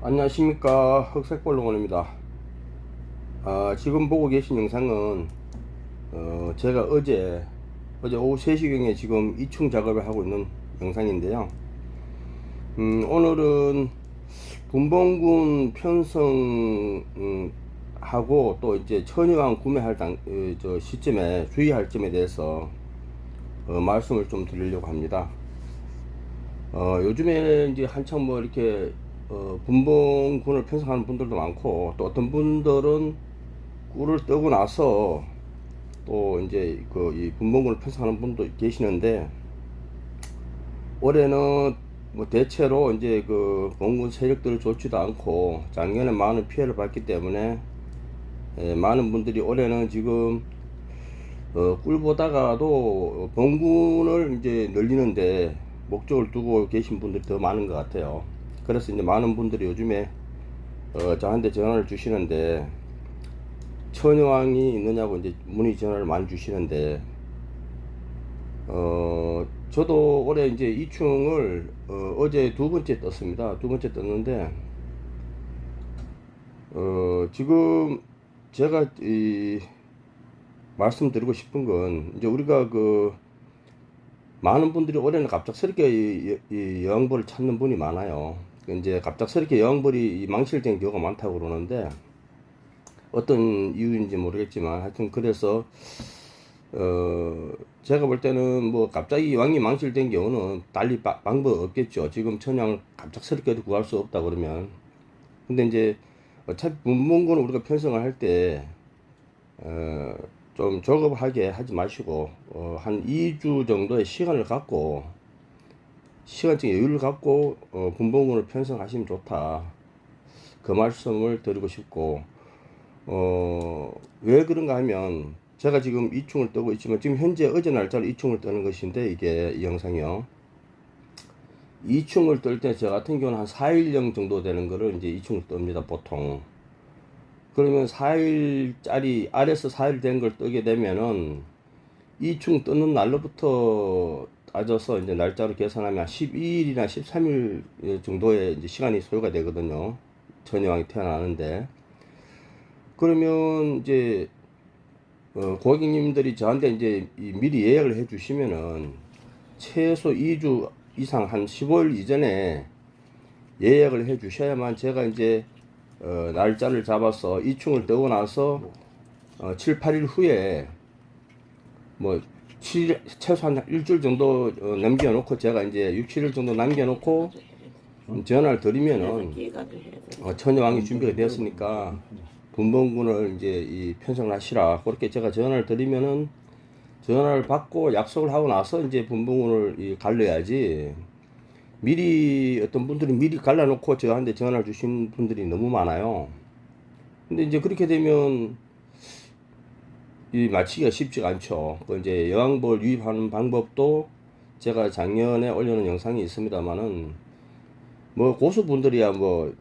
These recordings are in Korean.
안녕하십니까, 흑색볼롱원입니다. 지금 보고 계신 영상은 제가 어제 오후 3시경에 지금 이충 작업을 하고 있는 영상인데요. 오늘은 분봉군 편성 하고 또 이제 천여왕 구매할 시점에 주의할 점에 대해서 말씀을 좀 드리려고 합니다. 요즘에 이제 한창 뭐 이렇게 분봉군을 편성하는 분들도 많고, 또 어떤 분들은 꿀을 뜨고 나서 또 이제 이 분봉군을 편성하는 분도 계시는데, 올해는 뭐 대체로 이제 봉군 세력들이 좋지도 않고 작년에 많은 피해를 봤기 때문에 많은 분들이 올해는 지금 꿀 보다가도 봉군을 이제 늘리는데 목적을 두고 계신 분들이 더 많은 것 같아요. 그래서 이제 많은 분들이 요즘에 저한테 전화를 주시는데, 처녀왕이 있느냐고 이제 문의 전화를 많이 주시는데, 저도 올해 이제 이충을 어제 두 번째 떴습니다. 두 번째 떴는데, 지금 제가 말씀드리고 싶은 건, 이제 우리가 많은 분들이 올해는 갑작스럽게 이 여왕벌을 찾는 분이 많아요. 이제 갑작스럽게 여왕벌이 망실된 경우가 많다고 그러는데, 어떤 이유인지 모르겠지만 하여튼 그래서 제가 볼 때는 뭐 갑자기 왕이 망실된 경우는 달리 방법 없겠죠. 지금 천양을 갑작스럽게도 구할 수 없다 그러면. 근데 이제 어차피 분봉군은 우리가 편성을 할 때 좀 조급하게 하지 마시고 한 2주 정도의 시간을 갖고, 시간적 여유를 갖고 분봉군을 편성하시면 좋다, 그 말씀을 드리고 싶고, 왜 그런가 하면, 제가 지금 이충을 뜨고 있지만 지금 현재 어제 날짜로 이충을 뜨는 것인데, 이게 이 영상이요. 이충을 뜰 때 저 같은 경우는 한 4일령 정도 되는 거를 이제 이충을 뜹니다, 보통. 그러면 4일짜리, 아래서 4일 된 걸 뜨게 되면은 이충 뜨는 날로부터 따져서 이제 날짜로 계산하면 12일이나 13일 정도의 이제 시간이 소요가 되거든요. 천여왕이 태어나는데. 그러면 이제 고객님들이 저한테 이제 미리 예약을 해 주시면은 최소 2주 이상, 한 15일 이전에 예약을 해 주셔야만 제가 이제 날짜를 잡아서 이충을 뜨고 나서 7, 8일 후에 뭐 최소한 일주일 정도 남겨놓고, 제가 이제 6, 7일 정도 남겨놓고 전화를 드리면은 천여왕이 준비가 됐으니까 분봉군을 이제 편성을 하시라, 그렇게 제가 전화를 드리면은, 전화를 받고 약속을 하고 나서 이제 분봉군을 갈려야지, 미리 어떤 분들이 미리 갈라놓고 저한테 전화를 주신 분들이 너무 많아요. 근데 이제 그렇게 되면 이 맞히기가 쉽지가 않죠. 이제 여왕벌 유입하는 방법도 제가 작년에 올려놓은 영상이 있습니다만은, 뭐 고수분들이야 뭐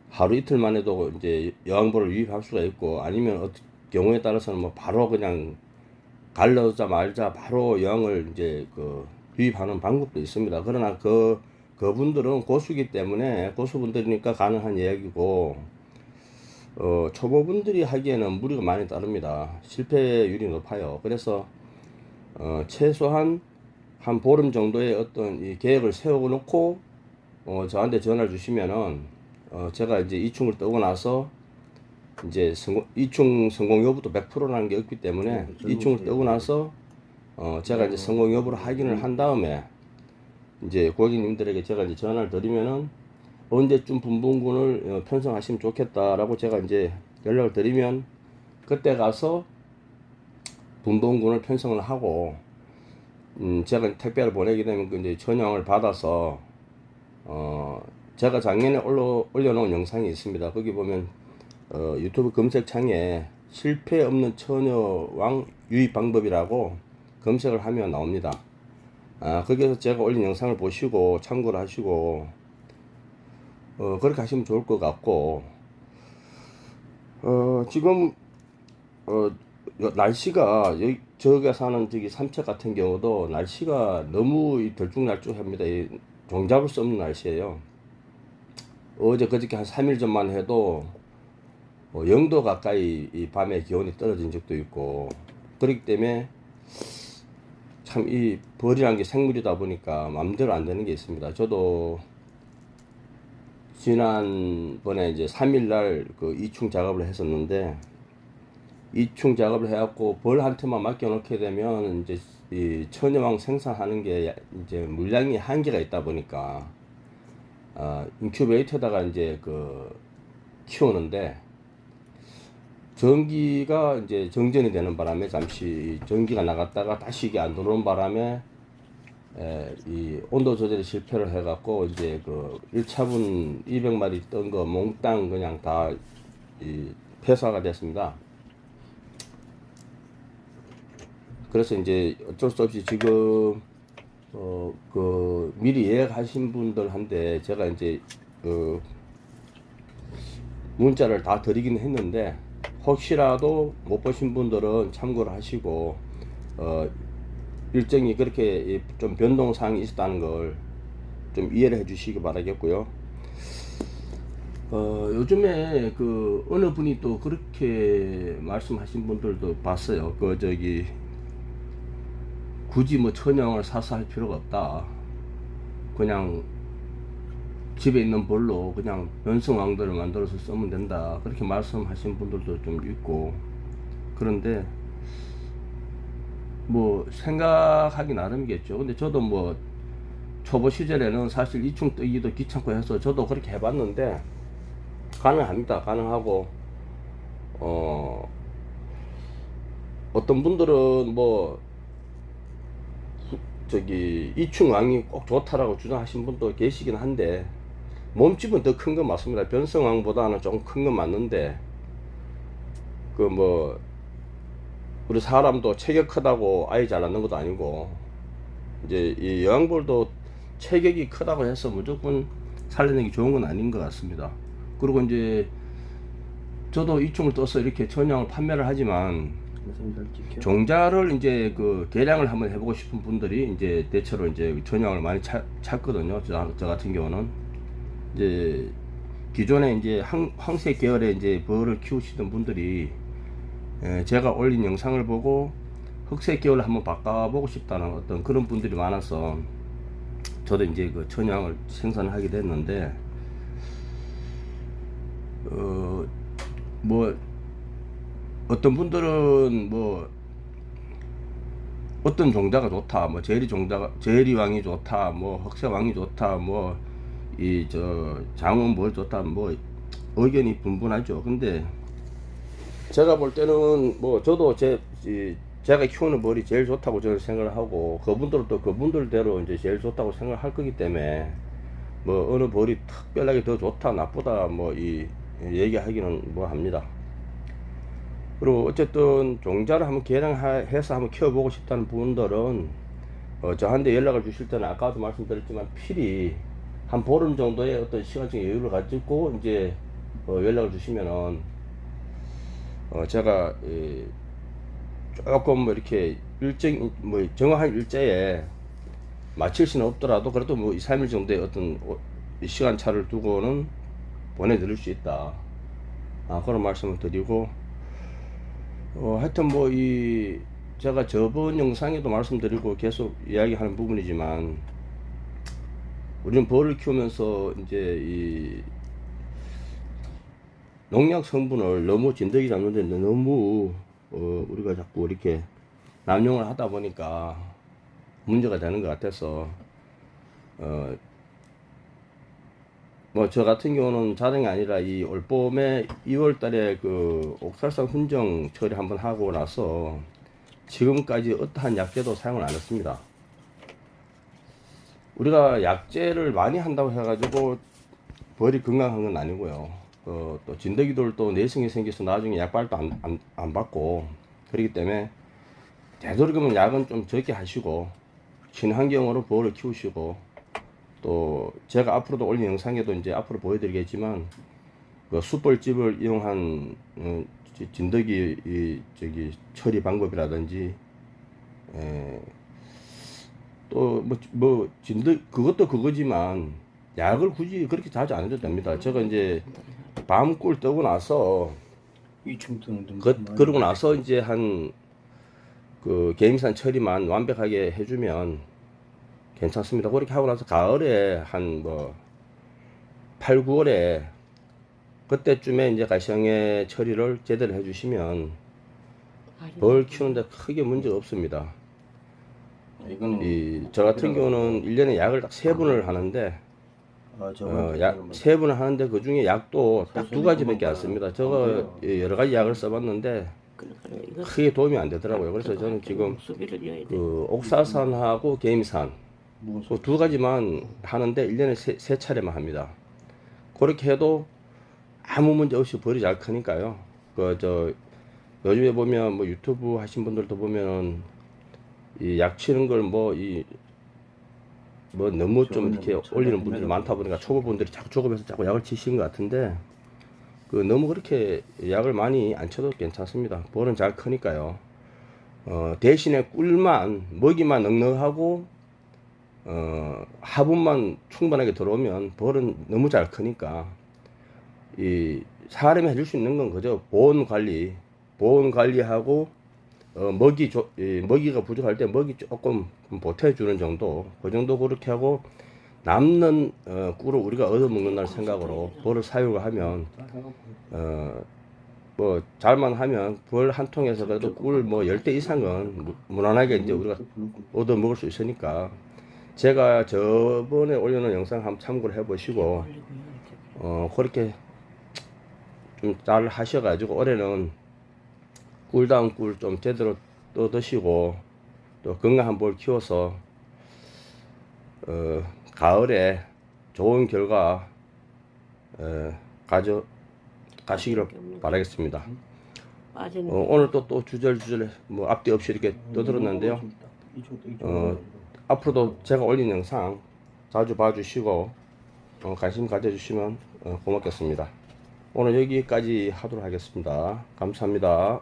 하루 이틀만 해도 이제 여왕벌을 유입할 수가 있고, 아니면 경우에 따라서는 뭐 바로 그냥 갈라자 말자 바로 여왕을 이제 유입하는 방법도 있습니다. 그러나 그분들은 고수기 때문에, 고수분들이니까 가능한 이야기고, 초보분들이 하기에는 무리가 많이 따릅니다. 실패율이 높아요. 그래서 최소한 한 보름 정도의 어떤 이 계획을 세워 놓고 저한테 전화를 주시면은 제가 이제 이충을 뜨고 나서 이제 이충 성공 여부도 100%라는 게 없기 때문에, 이충을 뜨고 나서 제가 이제 성공 여부를 확인을 한 다음에 이제 고객님들에게 제가 이제 전화를 드리면은 언제쯤 분봉군을 편성하시면 좋겠다라고 제가 이제 연락을 드리면, 그때 가서 분봉군을 편성을 하고, 제가 택배를 보내게 되면 이제 전형을 받아서 제가 작년에 올려놓은 영상이 있습니다. 거기 보면 유튜브 검색창에 실패 없는 처녀왕 유입 방법이라고 검색을 하면 나옵니다. 거기서 제가 올린 영상을 보시고 참고를 하시고 그렇게 하시면 좋을 것 같고, 지금 날씨가 저가 사는 저기 삼척 같은 경우도 날씨가 너무 들쭉날쭉합니다. 종잡을 수 없는 날씨예요. 어제 그저께 한 3일 전만 해도 0도 가까이 이 밤에 기온이 떨어진 적도 있고, 그렇기 때문에 참 이 벌이라는 게 생물이다 보니까 마음대로 안 되는 게 있습니다. 저도 지난번에 이제 3일 날 그 이충 작업을 했었는데, 이충 작업을 해갖고 벌 한 테만 맡겨놓게 되면 이제 이 천여왕 생산하는 게 이제 물량이 한계가 있다 보니까 인큐베이터에다가 이제 그 키우는데, 전기가 이제 정전이 되는 바람에 잠시 전기가 나갔다가 다시 이게 안 들어오는 바람에 이 온도 조절에 실패를 해갖고 이제 그 1차분 200마리 뜬 거 몽땅 그냥 다 폐사가 됐습니다. 그래서 이제 어쩔 수 없이 지금 그 미리 예약하신 분들한테 제가 이제 문자를 다 드리긴 했는데, 혹시라도 못 보신 분들은 참고를 하시고 일정이 그렇게 좀 변동사항이 있었다는 걸 좀 이해를 해 주시기 바라겠고요. 요즘에 그 어느 분이 또 그렇게 말씀하신 분들도 봤어요. 그 저기 굳이 뭐 천형을 사서 할 필요가 없다. 그냥 집에 있는 벌로 그냥 변성왕들을 만들어서 쓰면 된다. 그렇게 말씀하신 분들도 좀 있고, 그런데 뭐 생각하기 나름이겠죠. 근데 저도 뭐 초보 시절에는 사실 이충 뜨기도 귀찮고 해서 저도 그렇게 해봤는데 가능합니다. 가능하고 어떤 분들은 뭐 저기 이충왕이 꼭 좋다라고 주장하신 분도 계시긴 한데, 몸집은 더 큰 건 맞습니다. 변성왕보다는 좀 큰 건 맞는데, 그 뭐 우리 사람도 체격 크다고 아이 잘 낳는 것도 아니고, 이제 이 여왕벌도 체격이 크다고 해서 무조건 살려내기 좋은 건 아닌 것 같습니다. 그리고 이제 저도 이충을 떠서 이렇게 천양을 판매를 하지만, 종자를 이제 그 개량을 한번 해보고 싶은 분들이 이제 대체로 이제 천양을 많이 찾거든요. 저 같은 경우는 이제 기존에 이제 황색 계열의 이제 벌을 키우시던 분들이 제가 올린 영상을 보고 흑색 계열을 한번 바꿔보고 싶다는 어떤 그런 분들이 많아서 저도 이제 그 천양을 생산하게 됐는데, 뭐 어떤 분들은 뭐 어떤 종자가 좋다, 뭐 제리 왕이 좋다, 뭐 흑색 왕이 좋다, 뭐 이 저 장원 뭘 좋다, 뭐 의견이 분분하죠. 근데 제가 볼 때는 뭐 저도 제가 키우는 벌이 제일 좋다고 저는 생각을 하고, 그분들은 또 그분들대로 이제 제일 좋다고 생각을 할 거기 때문에 뭐 어느 벌이 특별하게 더 좋다 나쁘다 뭐 이 얘기하기는 뭐 합니다. 그리고 어쨌든 종자를 한번 개량해서 한번 키워보고 싶다는 분들은 저한테 연락을 주실 때는 아까도 말씀드렸지만 필히 한 보름 정도의 어떤 시간적 여유를 가지고 이제 연락을 주시면은 제가 조금 뭐 이렇게 일정 뭐 정확한 일자에 맞출 수는 없더라도 그래도 뭐 2, 3일 정도의 어떤 시간차를 두고는 보내드릴 수 있다. 그런 말씀을 드리고, 하여튼 뭐 제가 저번 영상에도 말씀드리고 계속 이야기하는 부분이지만, 우리는 벌을 키우면서 이제 이 농약 성분을 너무 진드기 잡는데 너무 우리가 자꾸 이렇게 남용을 하다 보니까 문제가 되는 것 같아서 뭐 저 같은 경우는 자랑이 아니라 이 올봄에 2월달에 그 옥살산 훈정 처리 한번 하고 나서 지금까지 어떠한 약제도 사용을 안 했습니다. 우리가 약제를 많이 한다고 해가지고 벌이 건강한 건 아니고요. 또 진드기들도 내성이 생겨서 나중에 약발도 안 받고, 그렇기 때문에 되도록이면 약은 좀 적게 하시고 친환경으로 벌을 키우시고, 또 제가 앞으로도 올린 영상에도 이제 앞으로 보여드리겠지만 그 숯벌집을 이용한 진드기 처리 방법이라든지, 또 뭐 그것도 그거지만 약을 굳이 그렇게 자주 안 해도 됩니다. 제가 이제 밤꿀 뜨고 나서 이충 뜨는 그러고 나서 이제 한 그 개임산 처리만 완벽하게 해주면 괜찮습니다. 그렇게 하고 나서 가을에 한 뭐 8, 9월에 그때쯤에 이제 가시형의 처리를 제대로 해주시면 벌 키우는데 크게 문제 없습니다. 이거는 저 같은 경우는 1년에 약을 딱 3분을 하는데 약 3분을 하는데 그 중에 약도 딱 2가지밖에 안 씁니다. 저거 여러 가지 약을 써봤는데 크게 도움이 안 되더라고요. 그래서 저는 지금 그 옥사산하고 개임산 그 2가지만 하는데 1년에 3차례만 합니다. 그렇게 해도 아무 문제 없이 벌이 잘 크니까요. 요즘에 보면 뭐 유튜브 하신 분들도 보면 이 약 치는 걸 뭐 너무 좀 이렇게 올리는 분들이 많다 보니까 초보분들이 자꾸 조급해서 자꾸 약을 치시는 것 같은데 너무 그렇게 약을 많이 안 쳐도 괜찮습니다. 벌은 잘 크니까요. 대신에 꿀만 먹이만 넉넉하고 화분만 충분하게 들어오면 벌은 너무 잘 크니까 이 사람이 해줄 수 있는 건 그저 보온 관리하고 먹이가 부족할 때 먹이 조금 보태주는 정도, 그 정도 그렇게 하고 남는 꿀을 우리가 얻어먹는다는 생각으로 벌을 사육을 하면 뭐 잘만 하면 벌 한 통에서 그래도 꿀 뭐 10대 이상은 무난하게 이제 우리가 얻어 먹을 수 있으니까 제가 저번에 올려놓은 영상 한번 참고를 해보시고 그렇게 좀 잘 하셔가지고 올해는 꿀다운 꿀 좀 제대로 떠 드시고 또 건강한 벌 키워서 가을에 좋은 결과 가져가시기를 바라겠습니다. 오늘 또 주절주절 뭐 앞뒤 없이 이렇게 떠들었는데요. 앞으로도 제가 올린 영상 자주 봐주시고 관심 가져주시면 고맙겠습니다. 오늘 여기까지 하도록 하겠습니다. 감사합니다.